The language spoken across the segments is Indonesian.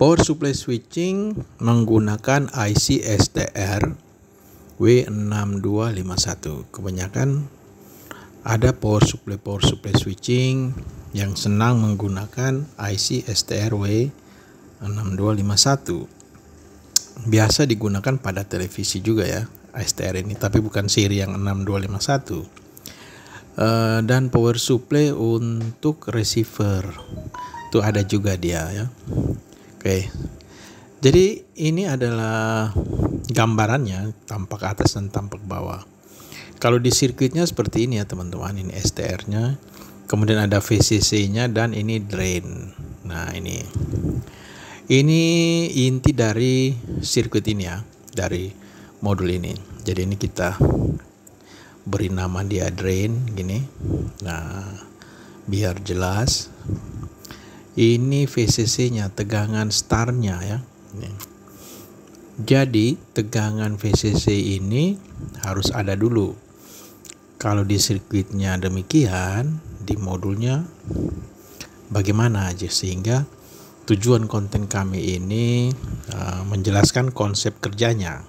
Power supply switching menggunakan IC STR W6251. Kebanyakan ada power supply switching yang senang menggunakan IC STR W6251. Biasa digunakan pada televisi juga ya STR ini, tapi bukan seri yang 6251. Dan power supply untuk receiver itu ada juga dia ya. Oke, jadi ini adalah gambarannya, tampak atas dan tampak bawah. Kalau di sirkuitnya seperti ini ya teman-teman, ini STR-nya, kemudian ada VCC-nya dan ini drain. Nah ini inti dari sirkuit ini ya, dari modul ini. Jadi ini kita beri nama dia drain gini. Nah biar jelas. Ini VCC-nya, tegangan startnya ya. Jadi tegangan VCC ini harus ada dulu. Kalau di sirkuitnya demikian, di modulnya bagaimana aja, sehingga tujuan konten kami ini menjelaskan konsep kerjanya.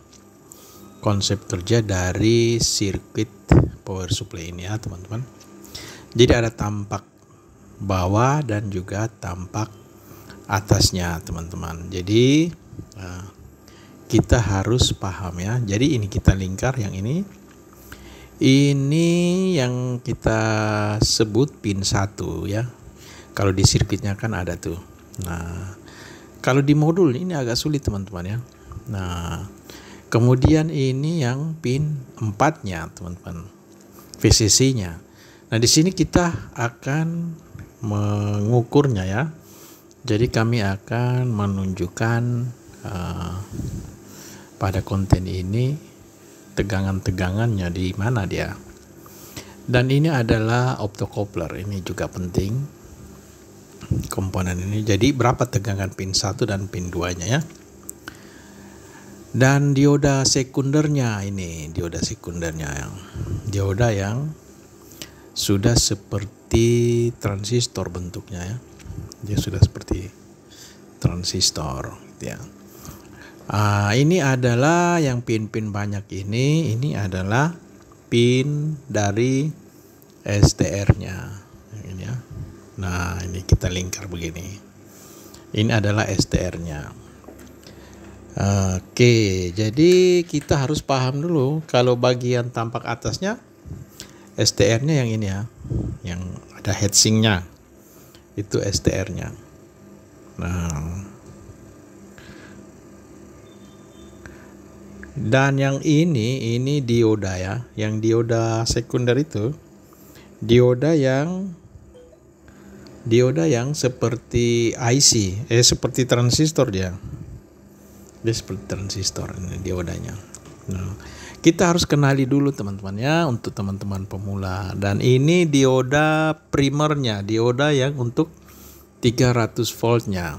Konsep kerja dari sirkuit power supply ini ya teman-teman. Jadi ada tampak bawah dan juga tampak atasnya teman-teman. Jadi kita harus paham ya. Jadi ini kita lingkar yang ini yang kita sebut pin 1 ya. Kalau di sirkuitnya kan ada tuh. Nah kalau di modul ini agak sulit teman-teman ya. Nah kemudian ini yang pin 4-nya teman-teman, VCC-nya. Nah di sini kita akan mengukurnya ya. Jadi kami akan menunjukkan pada konten ini tegangan-tegangannya di mana dia. Dan ini adalah optocoupler, ini juga penting komponen ini. Jadi berapa tegangan pin 1 dan pin 2-nya ya. Dan dioda sekundernya, ini dioda sekundernya yang sudah seperti transistor bentuknya ya. Dia sudah seperti transistor gitu ya. Ini adalah yang pin-pin banyak ini adalah pin dari STR-nya ini ya. Nah, ini kita lingkar begini. Ini adalah STR-nya. Oke, jadi kita harus paham dulu kalau bagian tampak atasnya STR-nya yang ini ya, yang ada heatsink-nya, itu STR-nya. Nah, dan yang ini dioda ya, yang dioda sekunder itu dioda yang seperti IC, seperti transistor dia seperti transistor ini diodanya. Nah, kita harus kenali dulu teman-teman ya, untuk teman-teman pemula. Dan ini dioda primernya, dioda yang untuk 300 voltnya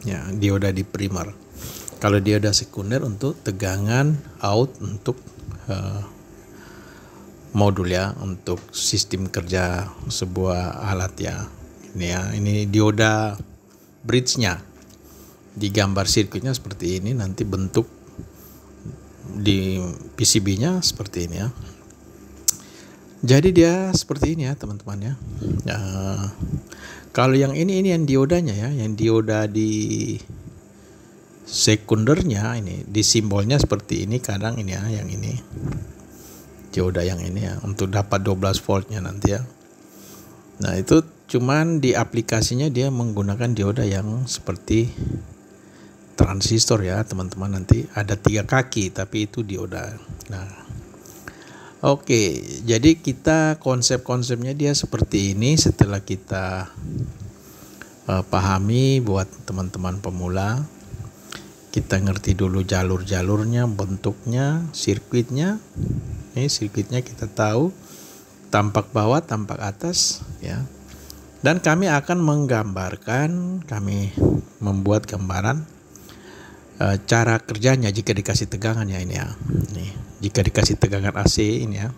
ya, dioda di primer. Kalau dioda sekunder untuk tegangan out untuk modul ya, untuk sistem kerja sebuah alat ya. Ini ya, ini dioda bridge-nya. Di gambar sirkuitnya seperti ini, nanti bentuk di PCB-nya seperti ini ya. Jadi dia seperti ini ya teman-teman ya. Kalau yang ini yang diodanya ya, yang dioda di sekundernya ini, di simbolnya seperti ini kadang ini ya, yang ini dioda yang ini ya, untuk dapat 12 voltnya nanti ya. Nah itu cuman di aplikasinya dia menggunakan dioda yang seperti transistor ya teman-teman, nanti ada 3 kaki tapi itu dioda. Nah oke, jadi kita konsep-konsepnya dia seperti ini. Setelah kita pahami buat teman-teman pemula, kita ngerti dulu jalur-jalurnya, bentuknya, sirkuitnya. Ini sirkuitnya kita tahu, tampak bawah, tampak atas ya. Dan kami akan menggambarkan, kami membuat gambaran cara kerjanya jika dikasih tegangan ya ini ya. Nih, jika dikasih tegangan AC ini ya.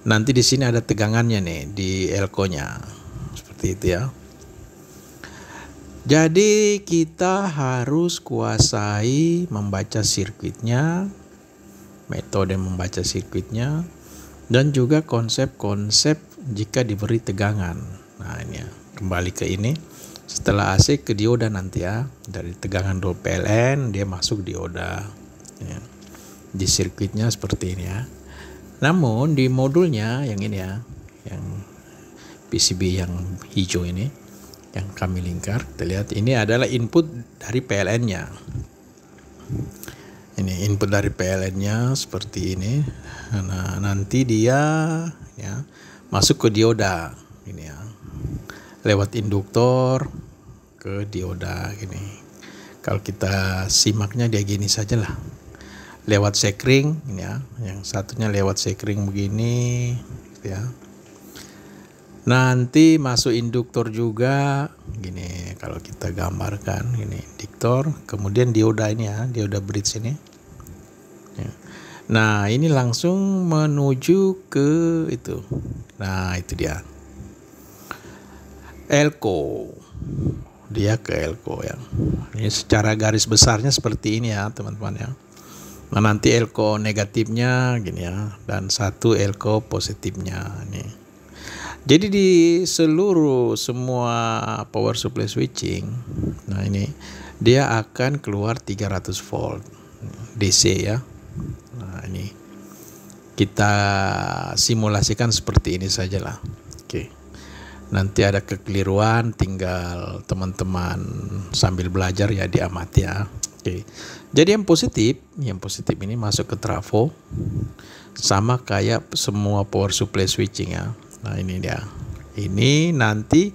Nanti di sini ada tegangannya nih di elko-nya. Seperti itu ya. Jadi kita harus kuasai membaca sirkuitnya, metode membaca sirkuitnya, dan juga konsep-konsep jika diberi tegangan. Nah ini ya, kembali ke ini. Setelah AC ke dioda nanti ya, dari tegangan 2 PLN dia masuk dioda ya. Di sirkuitnya seperti ini ya. Namun di modulnya yang ini ya, yang PCB yang hijau ini, yang kami lingkar, kita lihat ini adalah input dari PLN-nya. Ini input dari PLN-nya seperti ini. Nah nanti dia ya masuk ke dioda ini ya, lewat induktor ke dioda gini. Kalau kita simaknya dia gini saja lah, lewat sekring ini ya, yang satunya lewat sekring begini ya. Nanti masuk induktor juga gini, kalau kita gambarkan ini induktor, kemudian dioda ini ya, dioda bridge ini ya. Nah ini langsung menuju ke itu. Nah itu dia elko, dia ke elko ya. Ini secara garis besarnya seperti ini ya teman-teman ya. Nah nanti elko negatifnya gini ya, dan satu elko positifnya nih. Jadi di semua power supply switching, nah ini dia akan keluar 300 volt DC ya. Nah ini kita simulasikan seperti ini sajalah. Oke. Nanti ada kekeliruan, tinggal teman-teman sambil belajar ya diamati ya. Oke. Jadi yang positif ini masuk ke trafo, sama kayak semua power supply switching ya. Nah ini dia. Ini nanti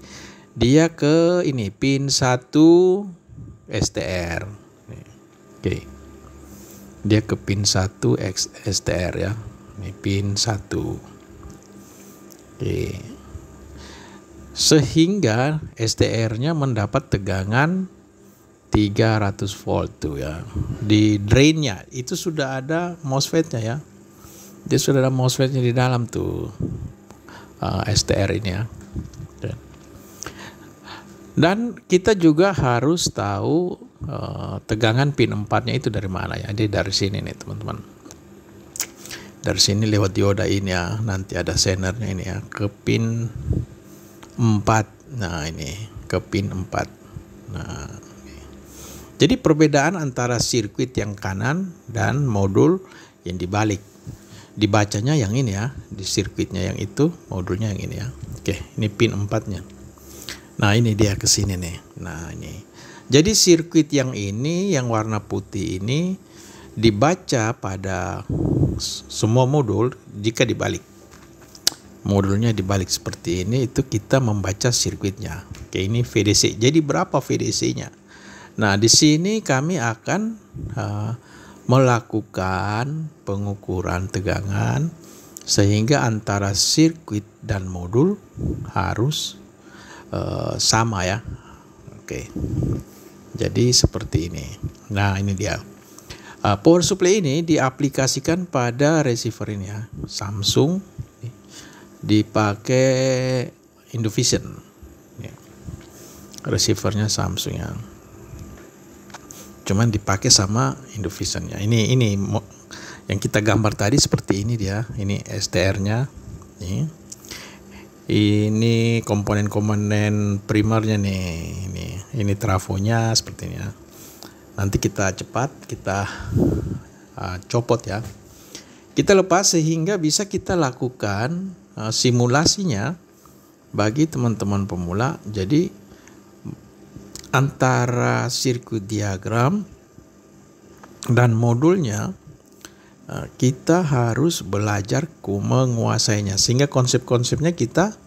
dia ke ini pin 1 STR. Oke. Dia ke pin 1 STR ya. Ini pin 1. Oke. Sehingga STR-nya mendapat tegangan 300 volt tuh ya. Di drain-nya itu sudah ada MOSFET-nya ya. Dia sudah ada MOSFET-nya di dalam tuh STR ini ya. Dan kita juga harus tahu tegangan pin 4-nya itu dari mana ya. Jadi dari sini nih teman-teman. Dari sini lewat dioda ini ya. Nanti ada sendernya ini ya ke pin 4. Nah ini ke pin 4. Nah ini. Jadi perbedaan antara sirkuit yang kanan dan modul yang dibalik, dibacanya yang ini ya, di sirkuitnya yang itu, modulnya yang ini ya. Oke, ini pin 4-nya. Nah ini dia ke sini nih. Nah ini, jadi sirkuit yang ini, yang warna putih ini dibaca pada semua modul jika dibalik. Modulnya dibalik seperti ini, itu kita membaca sirkuitnya. Oke, ini VDC. Jadi berapa VDC-nya? Nah, di sini kami akan melakukan pengukuran tegangan sehingga antara sirkuit dan modul harus sama ya. Oke. Jadi seperti ini. Nah, ini dia. Power supply ini diaplikasikan pada receiver ini ya. Samsung dipakai Indovision ya. Receivernya Samsung ya, cuman dipakai sama Indovision ya. Ini yang kita gambar tadi seperti ini dia. Ini STR-nya nih. Ini komponen-komponen primernya nih. Ini trafonya seperti ini ya. Nanti kita copot ya. Kita lepas sehingga bisa kita lakukan simulasinya bagi teman-teman pemula. Jadi antara sirkuit diagram dan modulnya kita harus belajar menguasainya sehingga konsep-konsepnya kita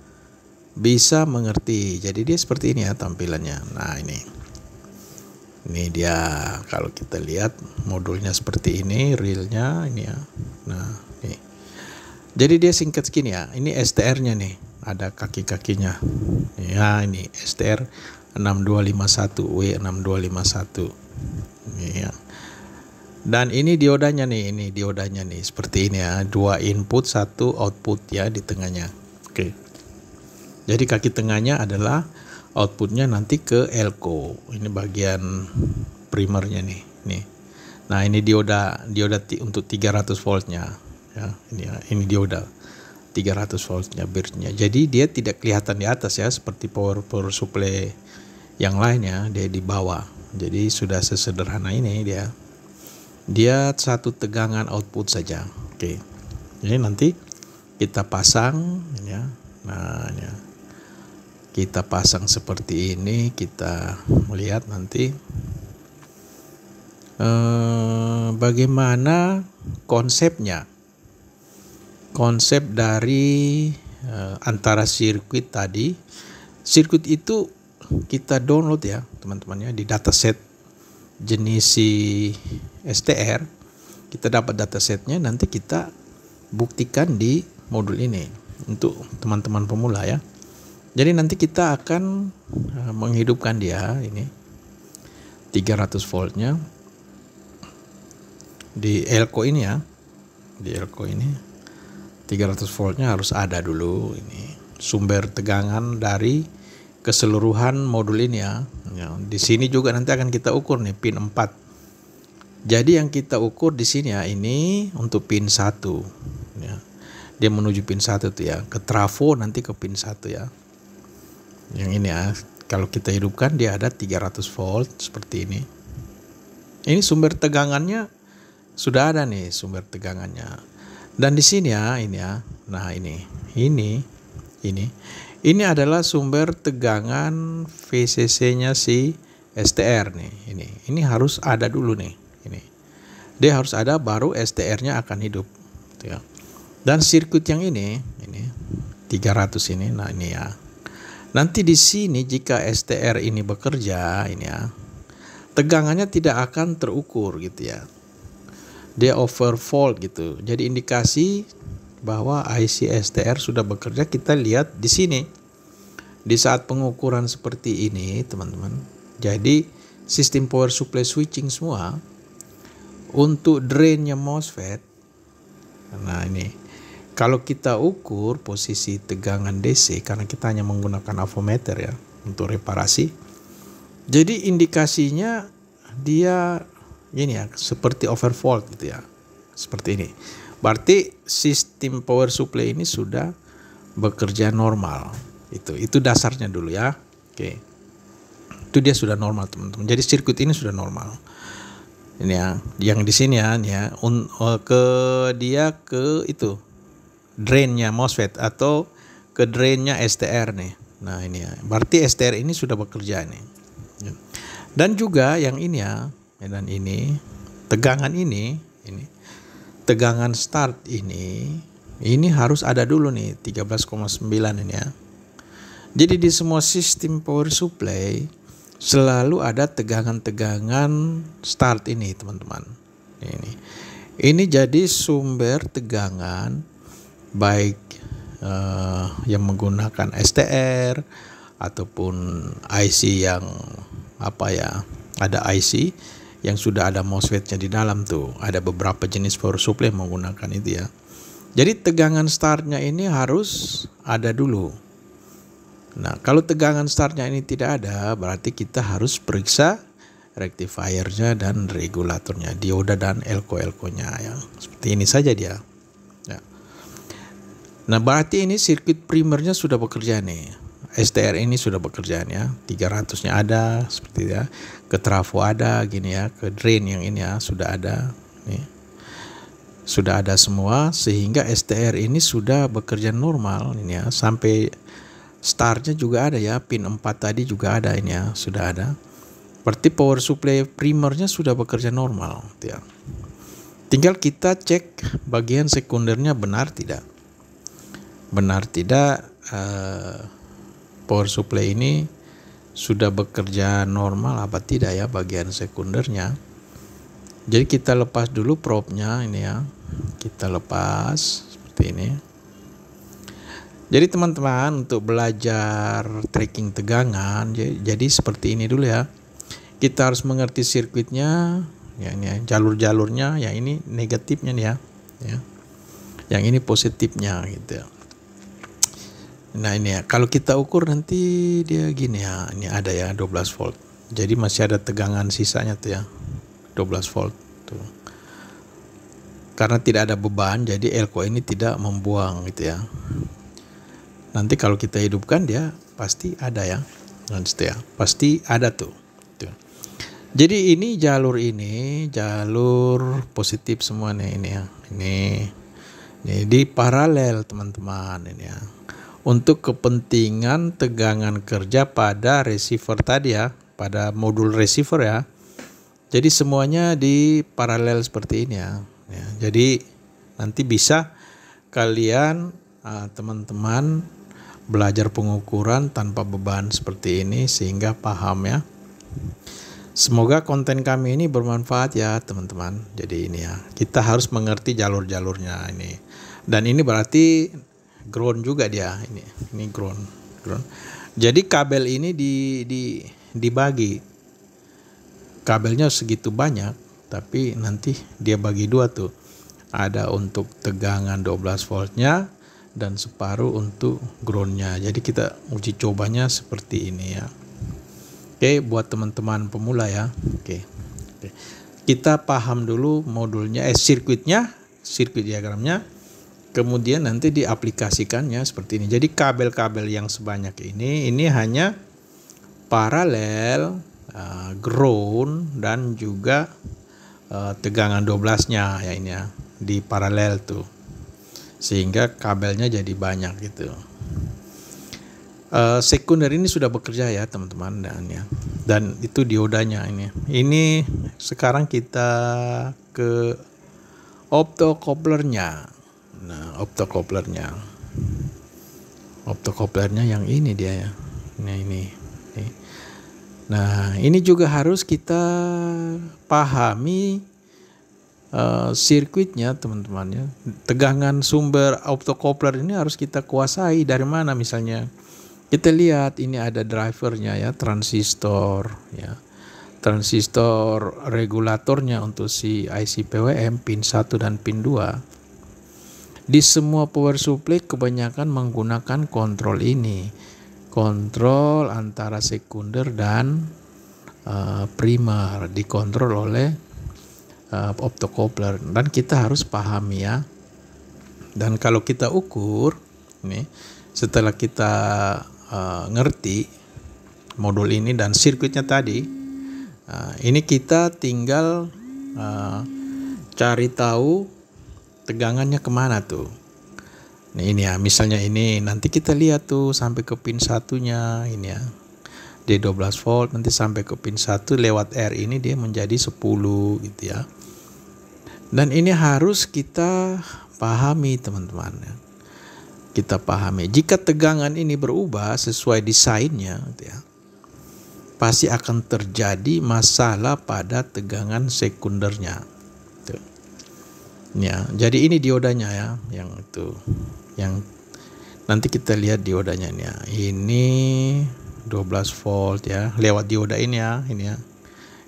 bisa mengerti. Jadi dia seperti ini ya tampilannya. Nah ini dia, kalau kita lihat modulnya seperti ini, reelnya ini ya. Nah ini. Jadi dia singkat segini ya. Ini STR-nya nih, ada kaki-kakinya. Ya ini STR 6251 W6251. Ini ya. Dan ini diodanya nih, seperti ini ya. 2 input, 1 output ya di tengahnya. Oke. Jadi kaki tengahnya adalah outputnya nanti ke elko. Ini bagian primernya nih. Nah ini dioda untuk 300 voltnya ya. Ini dioda 300 voltnya birchnya. Jadi dia tidak kelihatan di atas ya, seperti power supply yang lainnya, dia di bawah. Jadi sudah sesederhana ini dia satu tegangan output saja. Oke. Jadi nanti kita pasang ya. Nah ya. Kita pasang seperti ini, kita melihat nanti bagaimana konsepnya. Konsep dari antara sirkuit tadi. Sirkuit itu kita download ya teman-teman ya, di dataset jenis STR. Kita dapat datasetnya, nanti kita buktikan di modul ini untuk teman-teman pemula ya. Jadi nanti kita akan menghidupkan dia ini 300 voltnya di elko ini ya. Di elko ini 300 voltnya harus ada dulu ini sumber tegangan dari keseluruhan modul ini ya. Di sini juga nanti akan kita ukur nih pin 4. Jadi yang kita ukur di sini ya, ini untuk pin 1 ya. Dia menuju pin 1 tuh ya, ke trafo nanti ke pin 1 ya. Yang ini ya, kalau kita hidupkan dia ada 300 volt seperti ini. Ini sumber tegangannya sudah ada nih, sumber tegangannya. Dan di sini ya, ini ya. Nah, ini adalah sumber tegangan VCC-nya si STR nih. Ini harus ada dulu nih. Ini. Dia harus ada, baru STR-nya akan hidup. Ya. Dan sirkuit yang ini 300 ini. Nah, ini ya. Nanti di sini jika STR ini bekerja, ini ya, tegangannya tidak akan terukur gitu ya. Dia overvolt gitu. Jadi indikasi bahwa IC STR sudah bekerja kita lihat di sini. Di saat pengukuran seperti ini, teman-teman. Jadi sistem power supply switching semua untuk drainnya MOSFET. Nah, ini kalau kita ukur posisi tegangan DC, karena kita hanya menggunakan avometer ya untuk reparasi. Jadi indikasinya dia ini ya, seperti overvolt gitu ya. Seperti ini. Berarti sistem power supply ini sudah bekerja normal. Itu dasarnya dulu ya. Oke. Itu dia sudah normal, teman-teman. Jadi sirkuit ini sudah normal. Ini ya, yang di sini ya, ke itu drainnya MOSFET atau ke drainnya STR nih. Nah, ini ya. Berarti STR ini sudah bekerja nih. Dan juga yang ini ya, dan ini tegangan ini tegangan start ini harus ada dulu nih 13,9 ini ya. Jadi di semua sistem power supply selalu ada tegangan-tegangan start ini, teman-teman. Ini jadi sumber tegangan baik yang menggunakan STR ataupun IC yang ada IC yang sudah ada MOSFET-nya di dalam tuh. Ada beberapa jenis power supply yang menggunakan itu ya. Jadi tegangan startnya ini harus ada dulu. Nah, kalau tegangan startnya ini tidak ada, berarti kita harus periksa rectifiernya dan regulatornya, dioda dan elko-elkonya ya. Seperti ini saja dia. Ya. Nah, berarti ini sirkuit primernya sudah bekerja nih. STR ini sudah bekerja ya, 300-nya ada seperti ya, ke trafo ada gini ya, ke drain yang ini ya sudah ada nih. Sudah ada semua sehingga STR ini sudah bekerja normal ini ya, sampai startnya juga ada ya, pin 4 tadi juga ada ini ya, sudah ada. Berarti power supply primernya sudah bekerja normal ya. Tinggal kita cek bagian sekundernya benar tidak. Benar tidak power supply ini sudah bekerja normal apa tidak ya bagian sekundernya. Jadi kita lepas dulu probe-nya ini ya. Kita lepas seperti ini. Jadi teman-teman untuk belajar tracking tegangan jadi seperti ini dulu ya. Kita harus mengerti sirkuitnya ya, ini ya, jalur-jalurnya ya, ini negatifnya nih ya. Yang ini positifnya gitu ya. Nah ini ya, kalau kita ukur nanti dia gini ya, ini ada ya 12 volt. Jadi masih ada tegangan sisanya tuh ya, 12 volt tuh. Karena tidak ada beban, jadi elko ini tidak membuang gitu ya. Nanti kalau kita hidupkan dia pasti ada ya, nanti ya, pasti ada tuh. Jadi ini jalur positif semua nih ini ya, ini di paralel teman-teman ini ya. Untuk kepentingan tegangan kerja pada receiver tadi ya, pada modul receiver ya. Jadi semuanya di paralel seperti ini ya. Jadi nanti bisa kalian teman-teman belajar pengukuran tanpa beban seperti ini sehingga paham ya. Semoga konten kami ini bermanfaat ya teman-teman. Jadi ini ya, kita harus mengerti jalur-jalurnya ini. Dan ini berarti ground juga dia, ini ground. Jadi kabel ini dibagi, kabelnya segitu banyak, tapi nanti dia bagi dua tuh, ada untuk tegangan 12 voltnya dan separuh untuk groundnya. Jadi kita uji cobanya seperti ini ya. Oke, buat teman-teman pemula ya. Oke. Kita paham dulu modulnya, sirkuit diagramnya. Kemudian nanti diaplikasikannya seperti ini. Jadi kabel-kabel yang sebanyak ini hanya paralel, ground dan juga tegangan 12-nya ya ini ya, di paralel tuh. Sehingga kabelnya jadi banyak gitu. Sekunder ini sudah bekerja ya teman-teman dan itu diodanya ini. Ini sekarang kita ke optocouplernya. Nah, optocouplernya yang ini dia ya. Nah ini. Nah ini juga harus kita pahami sirkuitnya teman-teman ya. Tegangan sumber optocoupler ini harus kita kuasai dari mana. Misalnya kita lihat ini ada drivernya ya, transistor ya. Transistor regulatornya untuk si IC PWM pin 1 dan pin 2. Di semua power supply kebanyakan menggunakan kontrol ini. Kontrol antara sekunder dan primer dikontrol oleh optocoupler, dan kita harus pahami ya. Dan kalau kita ukur ini, setelah kita ngerti modul ini dan sirkuitnya tadi, ini kita tinggal cari tahu tegangannya kemana tuh. Nah ini ya, misalnya ini nanti kita lihat tuh sampai ke pin satunya ini ya, di 12 volt nanti sampai ke pin 1 lewat R ini dia menjadi 10 gitu ya. Dan ini harus kita pahami teman-teman ya. Kita pahami jika tegangan ini berubah sesuai desainnya gitu ya, pasti akan terjadi masalah pada tegangan sekundernya. Ya, jadi ini diodanya ya, yang itu, yang nanti kita lihat diodanya nih ya. Ini 12 volt ya, lewat dioda ini ya, ini ya.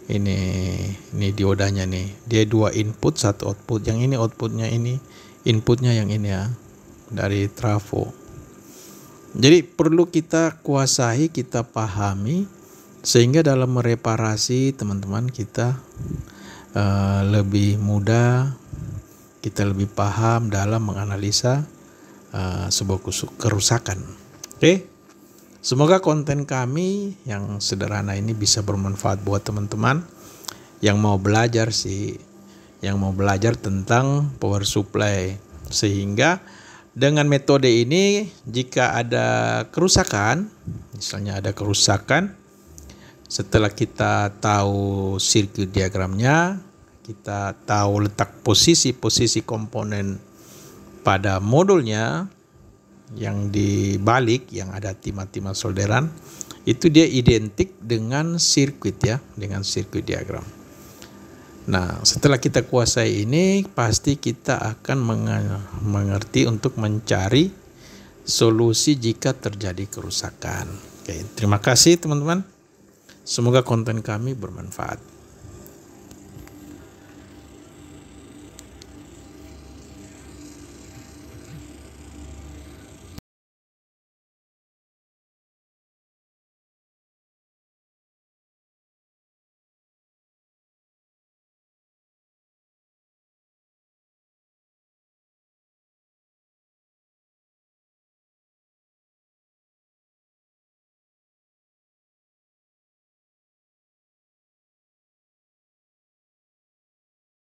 Ini diodanya nih. Dia 2 input, 1 output. Yang ini outputnya ini, inputnya yang ini ya, dari trafo. Jadi perlu kita kuasai, kita pahami sehingga dalam mereparasi teman-teman kita lebih mudah. Kita lebih paham dalam menganalisa sebuah kerusakan. Oke, semoga konten kami yang sederhana ini bisa bermanfaat buat teman-teman yang mau belajar tentang power supply, sehingga dengan metode ini jika ada kerusakan, misalnya ada kerusakan, setelah kita tahu sirkuit diagramnya, kita tahu letak posisi komponen pada modulnya yang dibalik, yang ada timah-timah solderan, itu dia identik dengan sirkuit ya, dengan sirkuit diagram. Nah, setelah kita kuasai ini, pasti kita akan mengerti untuk mencari solusi jika terjadi kerusakan. Oke, terima kasih teman-teman. Semoga konten kami bermanfaat.